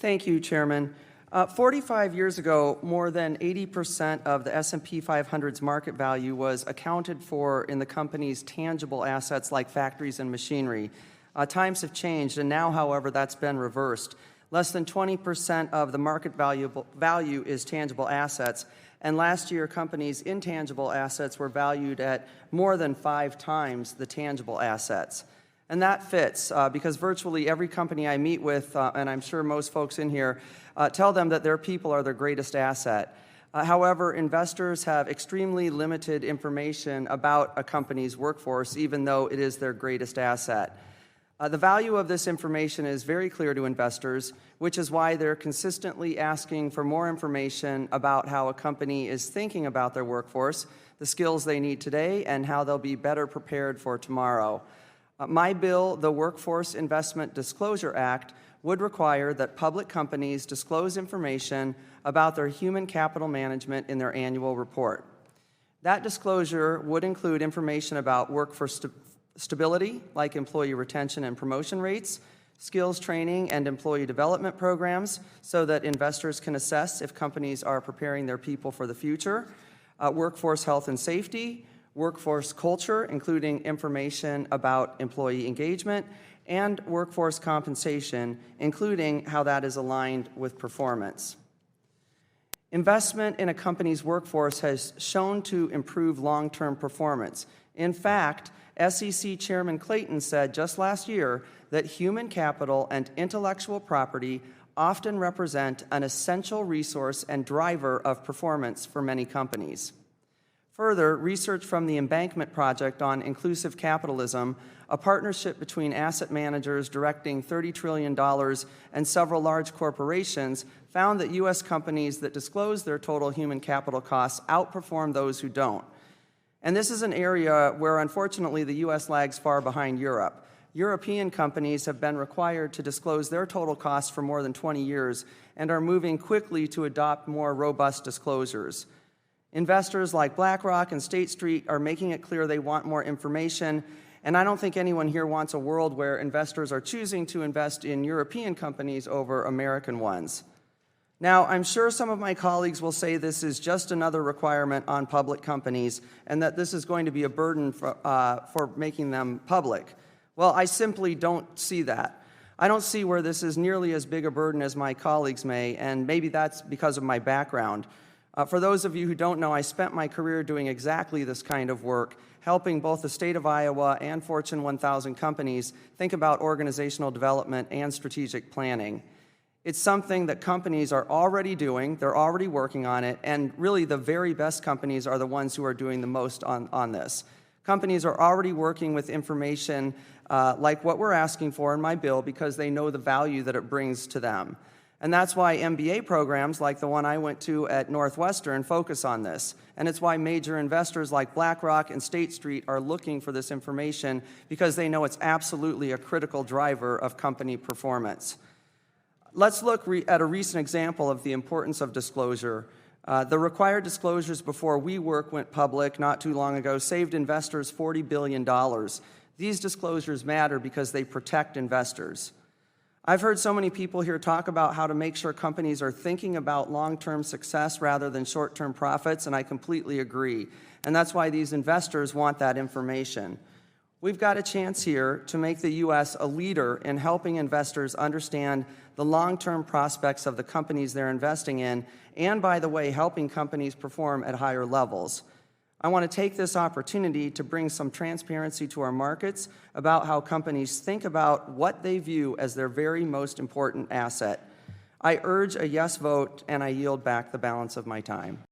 Thank you, Chairman. 45 years ago, more than 80% of the S&P 500's market value was accounted for in the company's tangible assets like factories and machinery. Times have changed, and now, however, that's been reversed. Less than 20% of the market value is tangible assets, and last year, companies' intangible assets were valued at more than 5 times the tangible assets. And that fits because virtually every company I meet with, and I'm sure most folks in here, tell them that their people are their greatest asset. However, investors have extremely limited information about a company's workforce, even though it is their greatest asset. The value of this information is very clear to investors, which is why they're consistently asking for more information about how a company is thinking about their workforce, the skills they need today, and how they'll be better prepared for tomorrow. My bill, the Workforce Investment Disclosure Act, would require that public companies disclose information about their human capital management in their annual report. That disclosure would include information about workforce stability, like employee retention and promotion rates, skills training and employee development programs, so that investors can assess if companies are preparing their people for the future, workforce health and safety, workforce culture, including information about employee engagement, and workforce compensation, including how that is aligned with performance. Investment in a company's workforce has shown to improve long-term performance. In fact, SEC Chairman Clayton said just last year that human capital and intellectual property often represent an essential resource and driver of performance for many companies. Further, research from the Embankment Project on Inclusive Capitalism, a partnership between asset managers directing $30 trillion and several large corporations, found that U.S. companies that disclose their total human capital costs outperform those who don't. And this is an area where, unfortunately, the U.S. lags far behind Europe. European companies have been required to disclose their total costs for more than 20 years and are moving quickly to adopt more robust disclosures. Investors like BlackRock and State Street are making it clear they want more information, and I don't think anyone here wants a world where investors are choosing to invest in European companies over American ones. Now, I'm sure some of my colleagues will say this is just another requirement on public companies and that this is going to be a burden for making them public. Well, I simply don't see that. I don't see where this is nearly as big a burden as my colleagues may, and maybe that's because of my background. For those of you who don't know, I spent my career doing exactly this kind of work, helping both the state of Iowa and Fortune 1000 companies think about organizational development and strategic planning. It's something that companies are already doing, they're already working on it, and really the very best companies are the ones who are doing the most on this. Companies are already working with information like what we're asking for in my bill because they know the value that it brings to them. And that's why MBA programs like the one I went to at Northwestern focus on this. And it's why major investors like BlackRock and State Street are looking for this information because they know it's absolutely a critical driver of company performance. Let's look at a recent example of the importance of disclosure. The required disclosures before WeWork went public not too long ago saved investors $40 billion. These disclosures matter because they protect investors. I've heard so many people here talk about how to make sure companies are thinking about long-term success rather than short-term profits, and I completely agree. And that's why these investors want that information. We've got a chance here to make the U.S. a leader in helping investors understand the long-term prospects of the companies they're investing in, and, by the way, helping companies perform at higher levels. I want to take this opportunity to bring some transparency to our markets about how companies think about what they view as their very most important asset. I urge a yes vote, and I yield back the balance of my time.